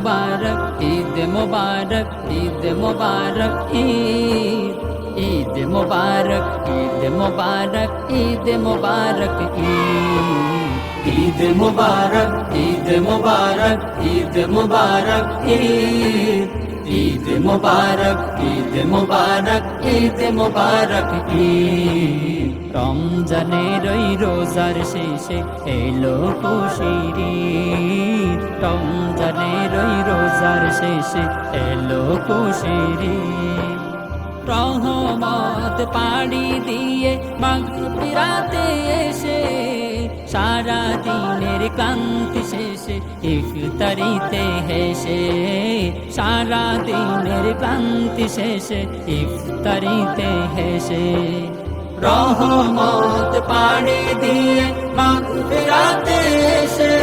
मुबारक ईद मुबारक ईद मुबारक ईद ईद मुबारक ईद मुबारक ईद मुबारक ईद मुबारक ईद मुबारक ईद मुबारक ईद ईद मुबारक ईद मुबारक ईद मुबारक ईद রমজানের ওই রোজার শেষে এলো খুশির ঈদ রমজানের ওই রোজার শেষে এলো খুশির ঈদ রহমত পাড়ি দিয়ে মাগফিরাতে এসে সারা দিনের ক্লান্তি শেষে ইফতারিতে হেসে সারা দিনের ক্লান্তি শেষে ইফতারিতে হেসে রহমত পাড়ি দিয়ে মাগফিরাতে এসে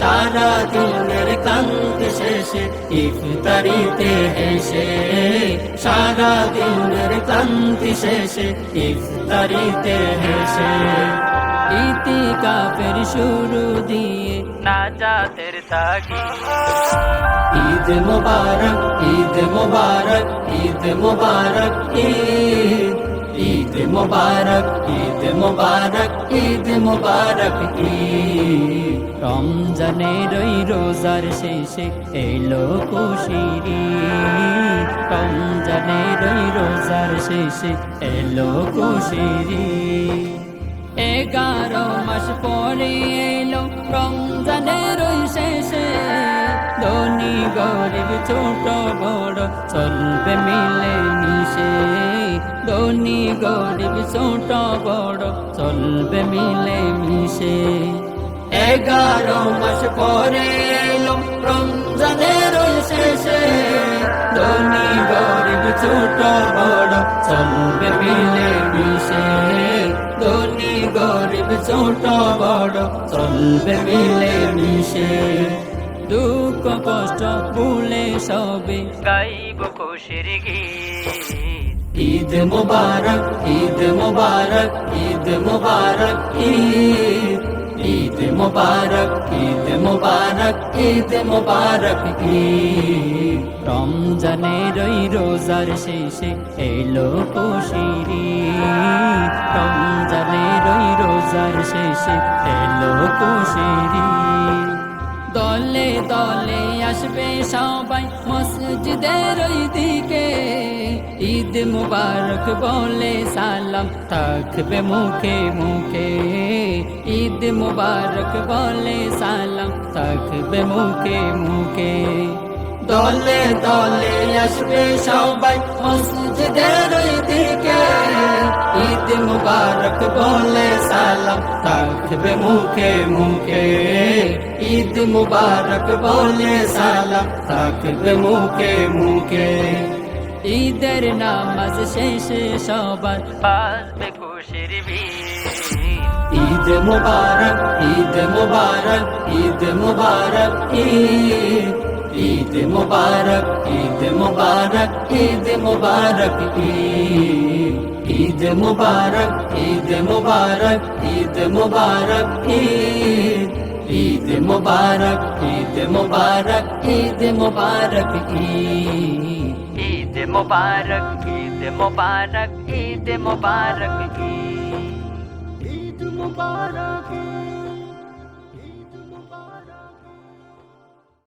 সারা দিনের ক্লান্তি শেষে ইফতারিতে হেসে সারা দিনের ক্লান্তি শেষে ইফতারিতে হেসে ইতিকাফের শুরু দিয়ে নাজাতের তাগিদ ঈদ মুবারক ঈদ মুবারক ঈদ মুবারক ঈদ ঈদ মুবারক ঈদ মুবারক ঈদ মুবারক ঈদ রমজানের ওই রোজার শেষে এলো খুশির ঈদ রমজানের ওই রোজার শেষে এলো খুশির ঈদ 11 মাস পরে এলো রমজানের ওই শেষে ধনী গরিব ছোট বড় চলবে মিলে মিশে ধনী গরিব ছোট বড় চলবে মিলে মিশে 11 মাস পরে এলো রমজানের ওই শেষে ধনী গরিব ছোট বড় চলবে মিলে মিশে ধনী গরিব ছোট বড় চলবে মিলে মিশে দুঃখ কষ্ট ভুলে সবে গাইব খুশির গীত ঈদ মুবারক ঈদ মুবারক ঈদ মুবারক ঈদ ঈদ মুবারক ঈদ মুবারক ঈদ মুবারক ঈদ রমজানের ওই রোজার শেষে এলো খুশির ঈদ রমজানের ওই রোজার শেষে এলো খুশির ঈদ দলে দলে আসবে সবাই মসজিদের ওই দিকে ঈদ মুবারক বলে সালাম থাকবে মুখে মুখে ঈদ মুবারক বলে সালাম থাকবে মুখে মুখে দলে দলে আসবে সবাই মসজিদের ওই দিকে ঈদ মুবারক বলে সালাম থাকবে মুখে মুখে ঈদ মুবারক বলে সালাম থাকবে মুখে মুখে ঈদের নামাজ শেষে সবার বাজবে খুশির বীজ ঈদ মুবারক ঈদ মুবারক ঈদ মুবারক ঈদ ঈদ মুবারক ঈদ মুবারক ঈদ মুবারক ঈদ ঈদ মুবারক ঈদ মুবারক ঈদ মুবারক ঈদ ঈদ মুবারক ঈদ মুবারক ঈদ মুবারক ঈদ ঈদ মুবারক ঈদ মুবারক ঈদ মুবারক ঈদ মুবারক